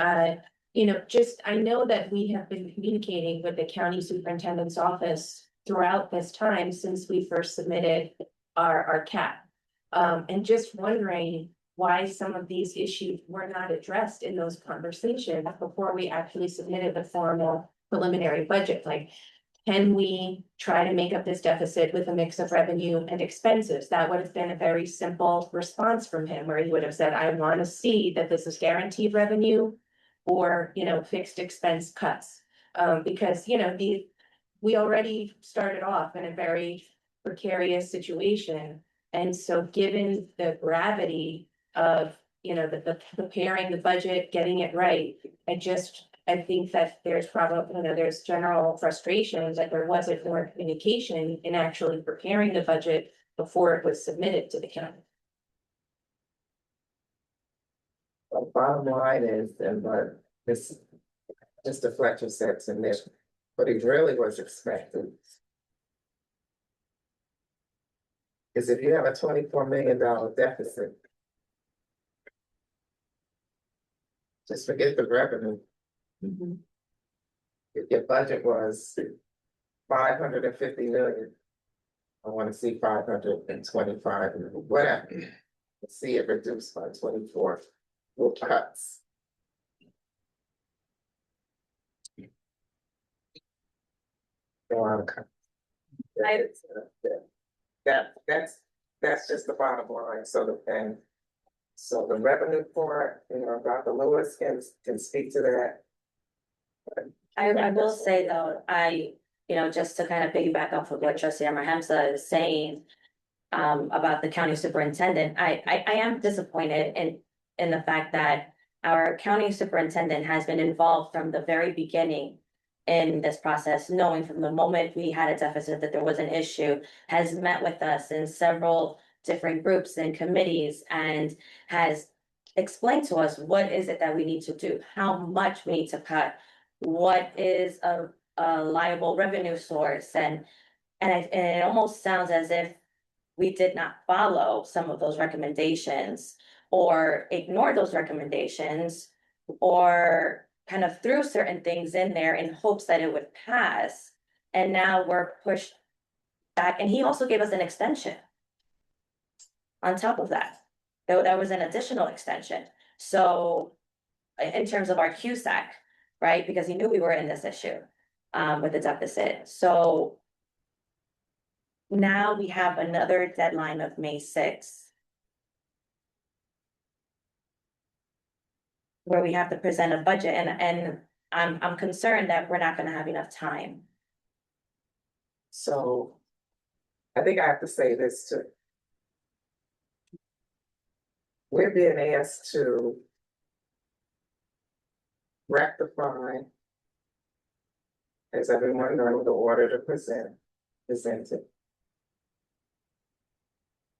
just, I know that we have been communicating with the county superintendent's office throughout this time since we first submitted our cap. And just wondering why some of these issues were not addressed in those conversations before we actually submitted the formal preliminary budget, like, can we try to make up this deficit with a mix of revenue and expenses? That would have been a very simple response from him, where he would have said, I want to see that this is guaranteed revenue or, fixed expense cuts. Because, we already started off in a very precarious situation. And so given the gravity of preparing the budget, getting it right. I think that there's probably, there's general frustrations that there wasn't more communication in actually preparing the budget before it was submitted to the county. The bottom line is, and what this, Mr. Fletcher said to me, what he really was expecting is if you have a $24 million deficit, just forget the revenue. If your budget was 550 million, I want to see 525, whatever. See it reduced by 24 with cuts. That's just the bottom line. So the revenue part, Dr. Lewis can speak to that. I will say though, just to kind of piggyback off of what Trustee Amar Hamza is saying, about the county superintendent, I am disappointed in the fact that our county superintendent has been involved from the very beginning in this process, knowing from the moment we had a deficit that there was an issue, has met with us in several different groups and committees, and has explained to us what is it that we need to do, how much we need to cut, what is a liable revenue source, and it almost sounds as if we did not follow some of those recommendations or ignore those recommendations or kind of threw certain things in there in hopes that it would pass. And now we're pushed back. And he also gave us an extension on top of that. That was an additional extension. So in terms of our QSAC, right? Because he knew we were in this issue with the deficit. So now we have another deadline of May 6th. Where we have to present a budget, and I'm concerned that we're not gonna have enough time. So I think I have to say this too. We're being asked to rectify, as everyone knows, the order to present it.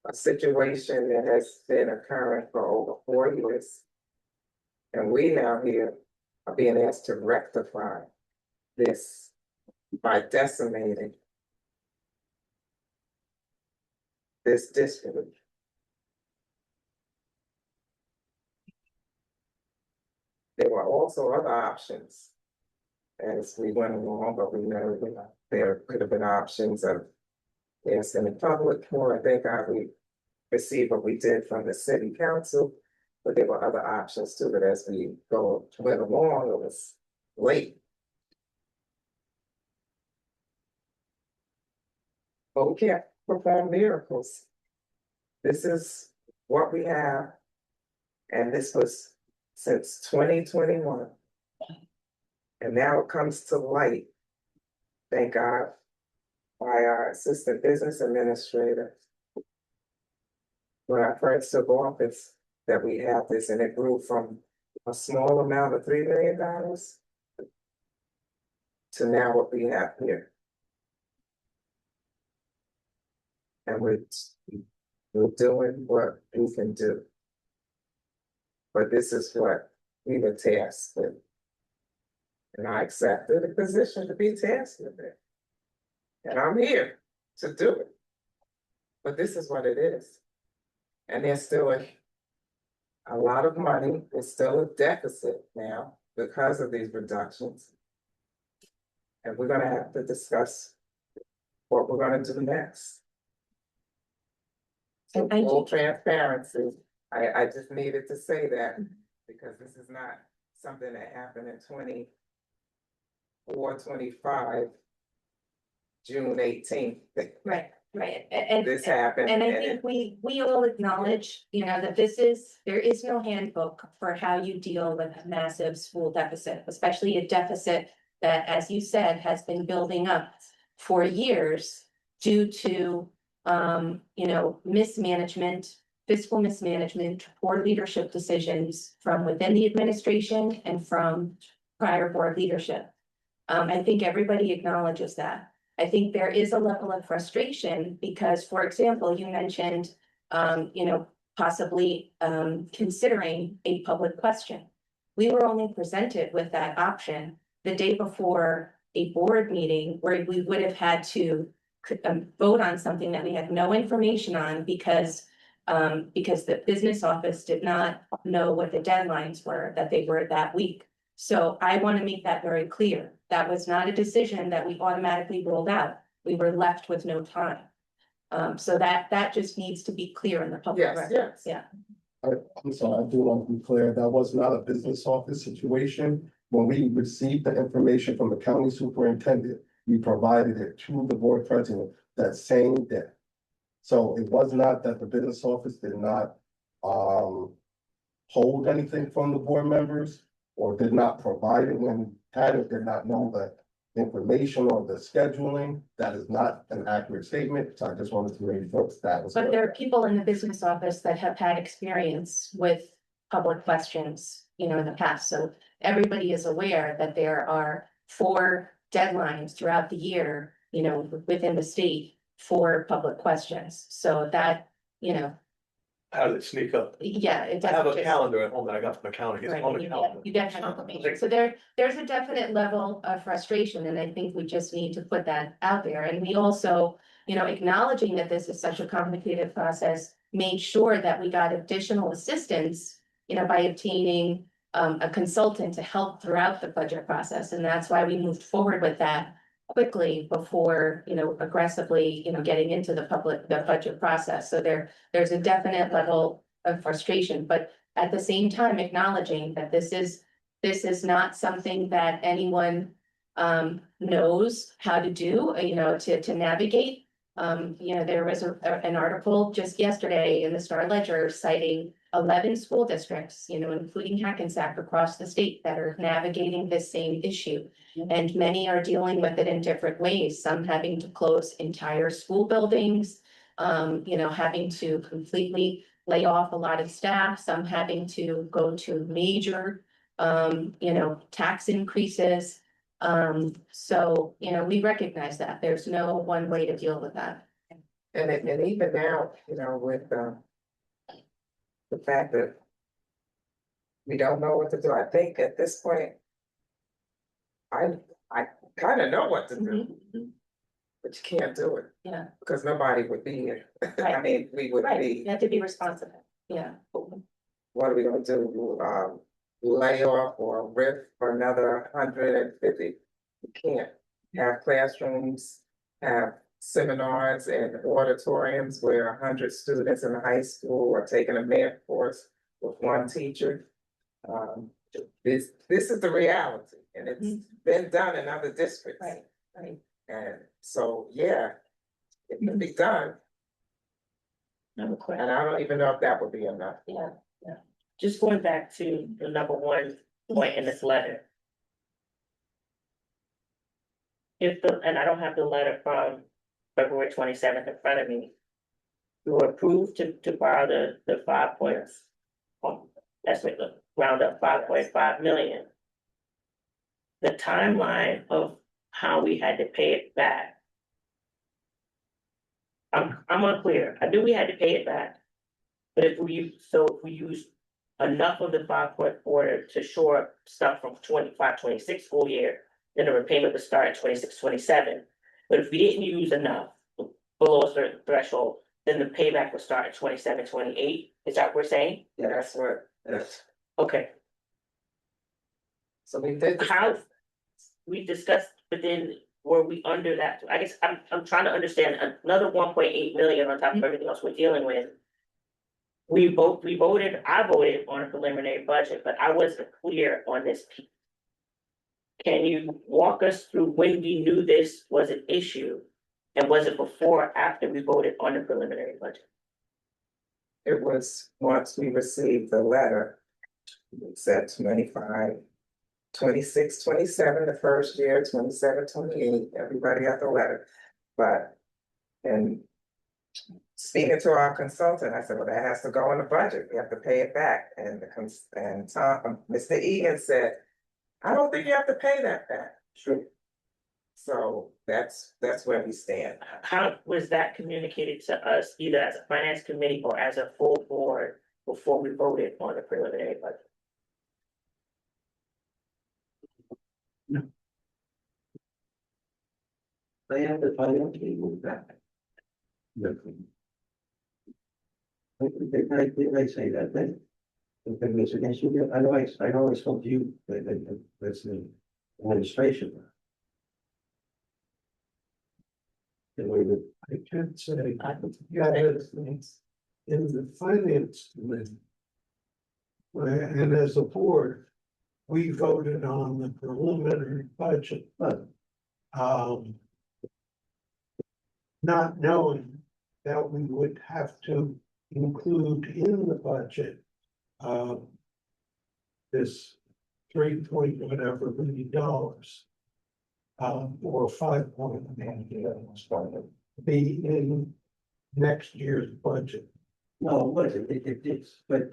A situation that has been occurring for over 4 years. And we now here are being asked to rectify this by decimating this district. There were also other options as we went along, but we know that there could have been options of asking the public more. I think we received what we did from the city council. But there were other options too, but as we went along, it was late. But we can't perform miracles. This is what we have. And this was since 2021. And now it comes to light, thank God, by our assistant business administrator. When I first took office, that we have this, and it grew from a small amount of $3 million to now what we have here. And we're doing what we can do. But this is what we were tasked with. And I accepted the position to be tasked with it. And I'm here to do it. But this is what it is. And there's still a lot of money. There's still a deficit now because of these reductions. And we're gonna have to discuss what we're gonna do next. So full transparency, I just needed to say that because this is not something that happened in 24-25, June 18th. Right. And this happened. And I think we all acknowledge, that there is no handbook for how you deal with a massive school deficit, especially a deficit that, as you said, has been building up for years due to, mismanagement fiscal mismanagement, poor leadership decisions from within the administration and from prior board leadership. I think everybody acknowledges that. I think there is a level of frustration because, for example, you mentioned, possibly, considering a public question. We were only presented with that option the day before a board meeting where we would have had to vote on something that we had no information on because the business office did not know what the deadlines were, that they were that week. So I want to make that very clear. That was not a decision that we automatically rolled out. We were left with no time. So that just needs to be clear in the public Yes, record. yes. Yeah. I'm sorry, I do want to be clear, that was not a business office situation. When we received the information from the county superintendent, we provided it to the board president that same day. So it was not that the business office did not hold anything from the board members or did not provide it when had it, did not know the information or the scheduling. That is not an accurate statement. So I just wanted to make folks that was. But there are people in the business office that have had experience with public questions, in the past. So everybody is aware that there are 4 deadlines throughout the year, within the state for public questions. So that, How did it sneak up? yeah, it I have a doesn't just. calendar at home that I got from accounting. It's Right, on the you calendar. get confirmation. So there's a definite level of frustration, and I think we just need to put that out there. And we also, acknowledging that this is such a complicated process, made sure that we got additional assistance, by obtaining a consultant to help throughout the budget process. And that's why we moved forward with that quickly before, aggressively, getting into the budget process. So there's a definite level of frustration, but at the same time acknowledging that this is not something that anyone knows how to do, to navigate. There was an article just yesterday in the Star Ledger citing 11 school districts, including Hackensack across the state that are navigating this same issue. And many are dealing with it in different ways, some having to close entire school buildings, having to completely lay off a lot of staff, some having to go to major, tax increases. So, we recognize that there's no one way to deal with that. And even now, with the fact that we don't know what to do, I think at this point, I kind of know what to do, but you can't do it. Yeah. Because nobody would be here. I Right. mean, we would Right, be, you have to be responsible, yeah. what are we gonna do? Lay off or riff for another 150? You can't have classrooms, have seminars and auditoriums where 100 students in a high school are taking a math course with one teacher. This is the reality, and it's been done in other districts. Right. And so, yeah, it can be done. Another question. And I don't even know if that would be enough. Yeah. Just going back to the number 1 point in this letter. And I don't have the letter from February 27th in front of me. You were approved to borrow the 5 points. That's what the round up 5.5 million. The timeline of how we had to pay it back. I'm unclear. I knew we had to pay it back. But if we use enough of the 5.4 to shore up stuff from 25-26 school year, then the repayment would start at 26-27. But if we didn't use enough below a certain threshold, then the payback would start at 27-28. Is that what we're saying? Yeah, that's what, Okay. so we did. How we discussed, but then were we under that? I guess I'm trying to understand another 1.8 million on top of everything else we're dealing with. I voted on a preliminary budget, but I wasn't clear on this piece. Can you walk us through when we knew this was an issue? And was it before or after we voted on the preliminary budget? It was once we received the letter, it said 25, 26, 27 the first year, 27, 28, everybody got the letter. But in speaking to our consultant, I said, well, that has to go in the budget, we have to pay it back, and Mr. Egan said, I don't think you have to pay that back. Sure. So that's where we stand. How was that communicated to us, either as a finance committee or as a full board, before we voted on the preliminary budget? They have to financially move back. They say that, they was against you, I know I spoke to you, that's the administration. I can't say, yeah, it's in the finance committee. And as a board, we voted on the preliminary budget. Not knowing that we would have to include in the budget, this 3 point whatever million dollars. Or 5 point be in next year's budget. No, it wasn't, it's, but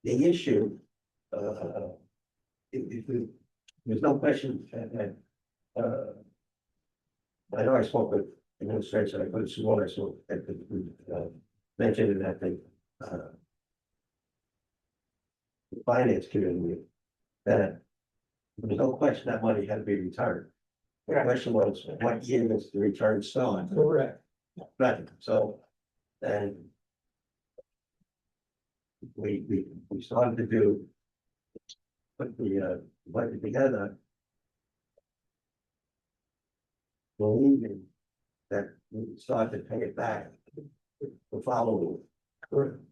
the issue, there's no question that, I know I spoke with administration, I could have sworn I saw that, mentioned that the finance community, that there was no question that money had to be returned. The question was, what year is the return start? Correct. Right, so, and we started to put the budget together, believing that we would start to pay it back the following. Correct.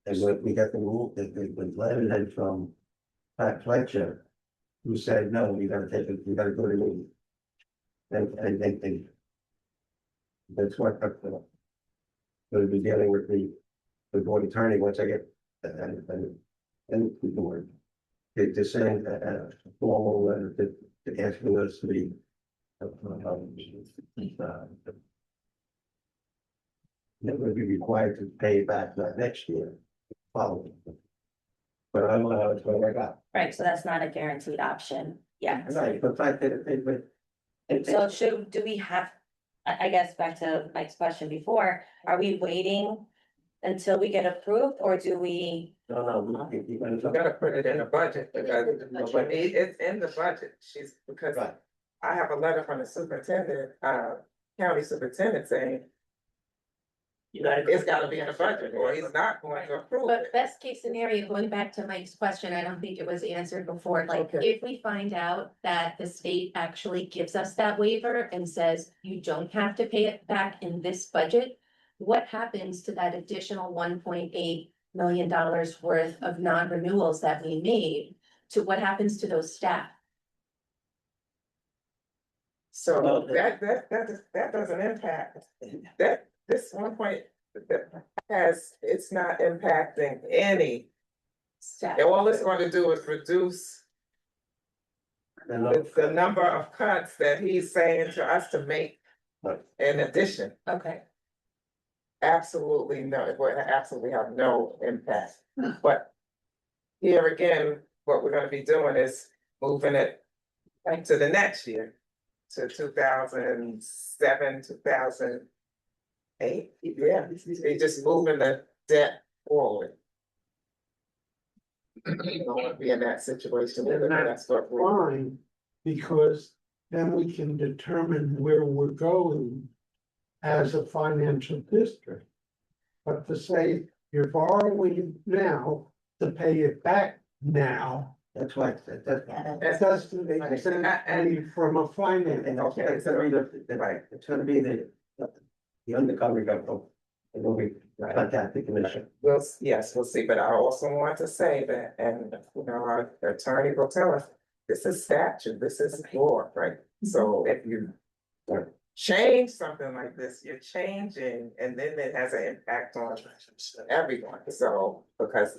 And when we got the rule, that the letter then from Pat Fletcher, who said, no, you gotta take it, you gotta go to me. And that's what we'll be dealing with the board attorney once I get and the board. To send a formal letter to asking us to be that would be required to pay back that next year following. But I don't know how it's going to work out. Right, so that's not a guaranteed option yet. Right, but fact that So do we have, I guess back to Mike's question before, are we waiting until we get approved, or do we? No, You gotta put it in the budget, because it's in the budget, because I have a letter from the superintendent, county superintendent saying. It's gotta be in the budget, or he's not going to approve But it. best case scenario, going back to Mike's question, I don't think it was answered before, like, Okay. if we find out that the state actually gives us that waiver and says you don't have to pay it back in this budget, what happens to that additional $1.8 million worth of non-renewals that we made? To what happens to those staff? So that doesn't impact, this 1 point it's not impacting any. Staff. All it's going to do is reduce the number of cuts that he's saying to us to make in addition. Okay. Absolutely no, it would absolutely have no impact, but here again, what we're gonna be doing is moving it to the next year, to 2007, 2008, yeah, we're just moving the debt forward. We don't wanna be in that situation, And that's what we're. Fine, because then we can determine where we're going as a financial district. But to say you're borrowing now to pay it back now, that's why that doesn't make sense any from a finance. and okay, it's gonna be it's gonna be the undercover government. And we'll be contact the commission. We'll see, but I also want to say that, and our attorney will tell us, this is statute, this is law, right? So if you change something like this, you're changing, and then it has an impact on everyone, so, because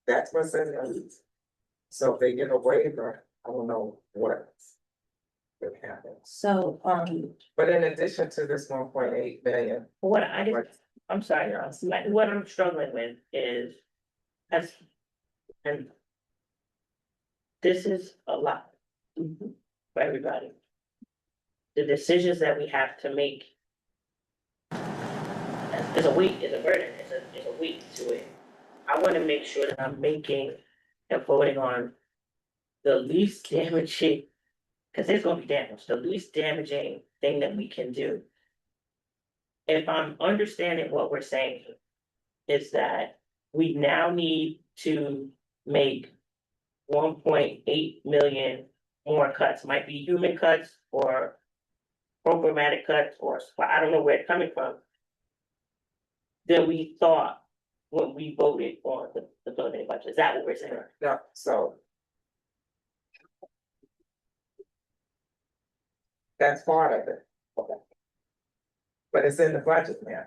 that's what's in the. So if they get a waiver, I don't know what. What happened? So, But in addition to this 1.8 billion, What I just, I'm sorry, what I'm struggling with is, as, and this is a lot for everybody. The decisions that we have to make, there's a weight, there's a burden, there's a weight to it. I wanna make sure that I'm making and voting on the least damaging, cause there's gonna be damage, the least damaging thing that we can do. If I'm understanding what we're saying, is that we now need to make 1.8 million more cuts, might be human cuts or programmatic cuts, or I don't know where it's coming from, than we thought when we voted on the building budget. Is that what we're saying? no, so. That's part of it. Okay. But it's in the budget now.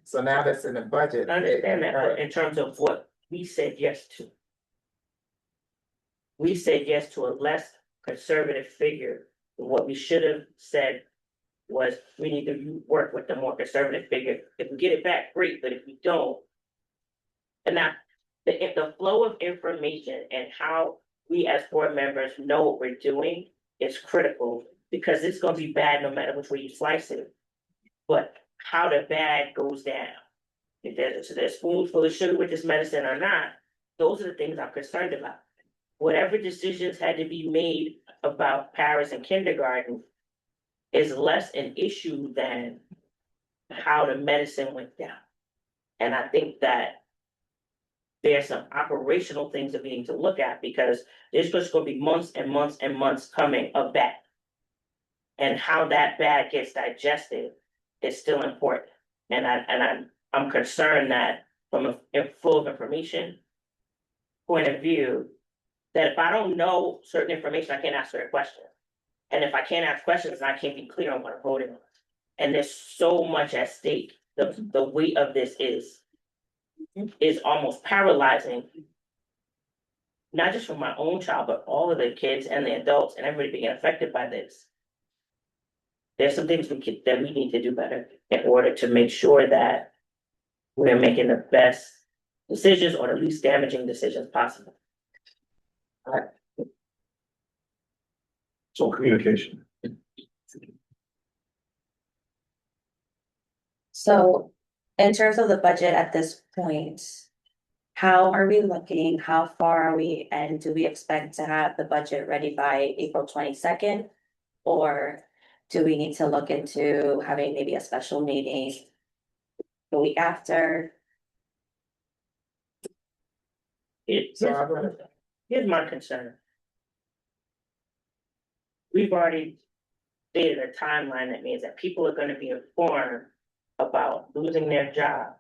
So now that's in the budget. I understand that, but in terms of what we said yes to. We said yes to a less conservative figure. What we should have said was, we need to work with the more conservative figure. If we get it back, great, but if we don't. And now, if the flow of information and how we as board members know what we're doing is critical, because it's gonna be bad no matter which way you slice it. But how the bad goes down, if there's a spoonful of sugar with this medicine or not, those are the things I'm concerned about. Whatever decisions had to be made about Paris and kindergarten is less an issue than how the medicine went down. And I think that there's some operational things that we need to look at, because there's just gonna be months and months and months coming of bad. And how that bad gets digested is still important. And I'm concerned that from a full of information point of view, that if I don't know certain information, I can't ask certain questions. And if I can't ask questions, I can't be clear on what I'm voting on. And there's so much at stake. The weight of this is almost paralyzing. Not just for my own child, but all of the kids and the adults and everybody being affected by this. There's some things that we need to do better in order to make sure that we're making the best decisions or the least damaging decisions possible. So communication. so in terms of the budget at this point, how are we looking? How far are we? And do we expect to have the budget ready by April 22nd? Or do we need to look into having maybe a special meeting the week after? Here's my concern. We've already stated a timeline that means that people are gonna be informed about losing their job.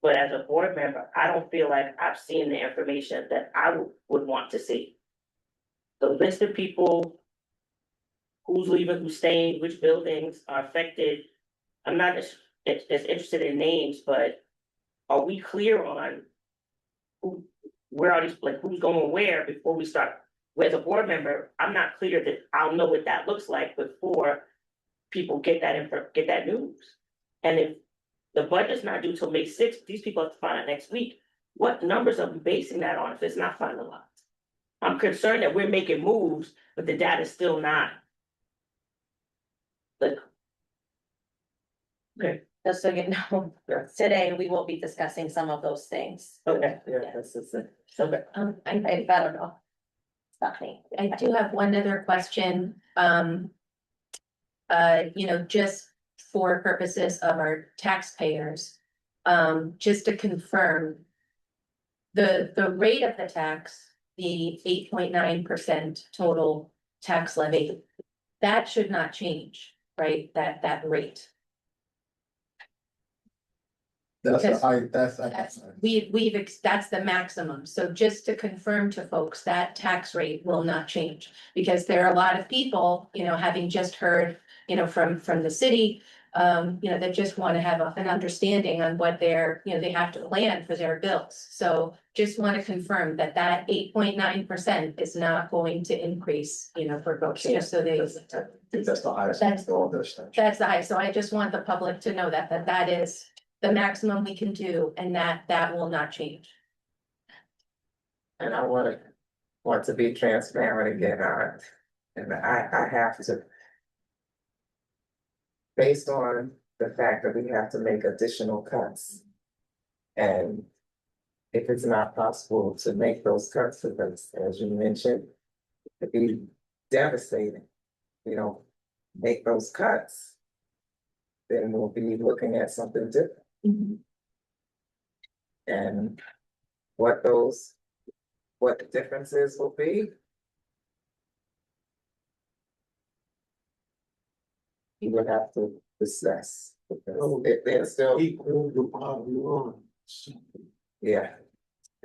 But as a board member, I don't feel like I've seen the information that I would want to see. The list of people, who's leaving, who's staying, which buildings are affected. I'm not as interested in names, but are we clear on where are these, like, who's going where before we start? As a board member, I'm not clear that I'll know what that looks like before people get that news. And if the budget's not due till May 6th, these people have to find out next week. What numbers are we basing that on if it's not finalized? I'm concerned that we're making moves, but the data's still not. Okay. Just so you know, today we will be discussing some of those things. Okay, yeah, this is it. Okay. I don't know. Stop me. I do have one other question. Just for purposes of our taxpayers, just to confirm. The rate of the tax, the 8.9% total tax levy, that should not change, right? That rate. That's Because that's that's the maximum. So just to confirm to folks, that tax rate will not change. Because there are a lot of people, having just heard, from the city, that just want to have an understanding on what they have to plan for their bills. So just want to confirm that 8.9% is not going to increase, for folks, just so they. I think that's the highest. That's- All this stuff. That's the highest, so I just want the public to know that is the maximum we can do, and that will not change. And I want to be transparent again, and I have to. Based on the fact that we have to make additional cuts. And if it's not possible to make those cuts, because as you mentioned, it'd be devastating. We don't make those cuts, then we'll be looking at something different. And what the differences will be. You would have to discuss, because if they're still. Equal the poverty line. Yeah,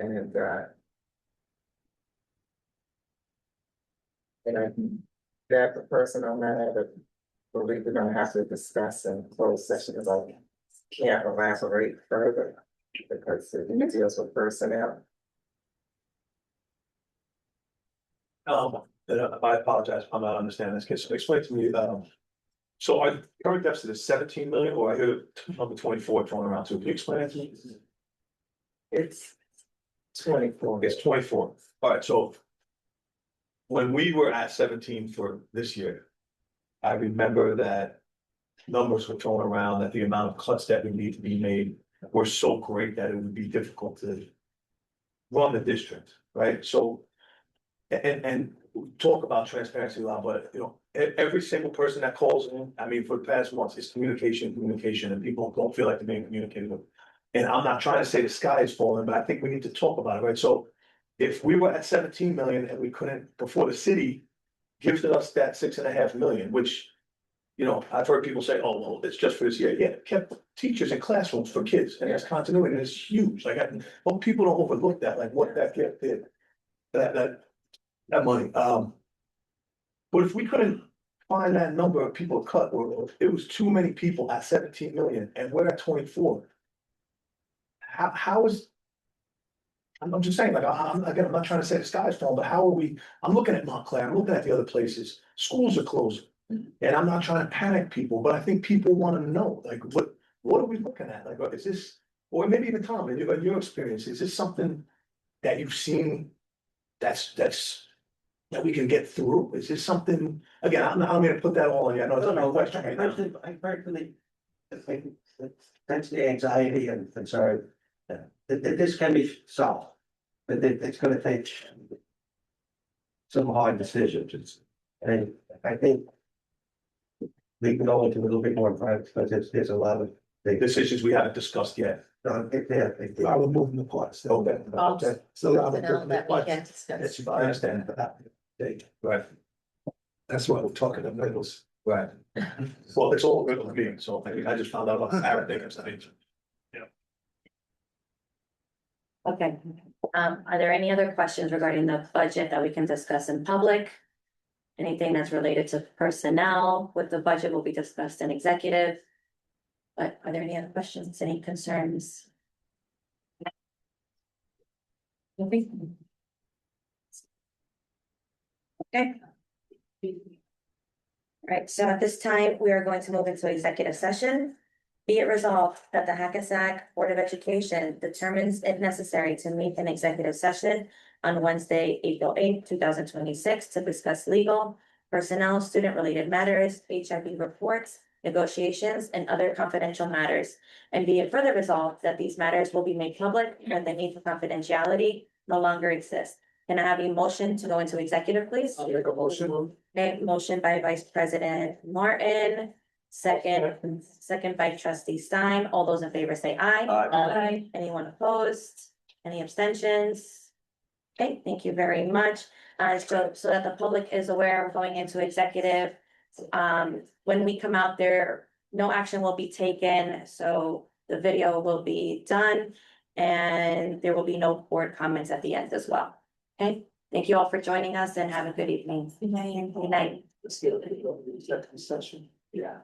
and that the personnel matter, I believe we're gonna have to discuss in closed session, because I can't elaborate further, because it deals with personnel. I apologize, I'm not understanding this, can you explain to me, so our current deficit is 17 million, or I heard number 24 thrown around too, can you explain that to me? It's 24. It's 24, all right, so. When we were at 17 for this year, I remember that numbers were thrown around that the amount of cuts that would need to be made were so great that it would be difficult to run the district, right? So, and we talk about transparency a lot, but every single person that calls in, I mean, for the past months, it's communication, and people don't feel like they're being communicated with. And I'm not trying to say the sky is falling, but I think we need to talk about it, right? So if we were at 17 million and we couldn't, before the city gifted us that 6.5 million, which, I've heard people say, oh, well, it's just for this year. Yeah, it kept teachers in classrooms for kids, and that's continuity, and it's huge. Well, people don't overlook that, like what that gift did, that money. But if we couldn't find that number of people cut, or if it was too many people at 17 million and we're at 24, how is, I'm just saying, I'm not trying to say the sky's falling, but how are we, I'm looking at Montclair, I'm looking at the other places, schools are closing. And I'm not trying to panic people, but I think people wanna know, what are we looking at? Is this, or maybe even Tom, in your experience, is this something that you've seen that we can get through? Is this something, again, I'm gonna put that all in, I know it's a big question right now. I personally think that's the anxiety and concern that this can be solved, but it's gonna take some hard decisions. And I think we can go into a little bit more private, because there's a lot of Decisions we haven't discussed yet. A lot of moving the parts. Okay. So a lot of moving parts. I understand that. Right. That's what we're talking about. Right. Well, it's all good with me, so I just found out about the parrot thing. Okay, are there any other questions regarding the budget that we can discuss in public? Anything that's related to personnel with the budget will be discussed in executive. But are there any other questions, any concerns? Nothing? Okay. Right, so at this time, we are going to move into executive session. Be it resolved that the Hackensack Board of Education determines if necessary to meet an executive session on Wednesday, April 8th, 2026, to discuss legal, personnel, student-related matters, HIV reports, negotiations, and other confidential matters. And be it further resolved that these matters will be made public and the need for confidentiality no longer exists. Can I have a motion to go into executive, please? I'll make a motion. Okay, motion by Vice President Martin, second by Trustee Stein. All those in favor say aye. Aye. Anyone opposed? Any abstentions? Okay, thank you very much. So that the public is aware, we're going into executive. When we come out there, no action will be taken, so the video will be done. And there will be no board comments at the end as well. Okay, thank you all for joining us and have a good evening. Good night. Good night. Let's get a video of the executive session. Yeah.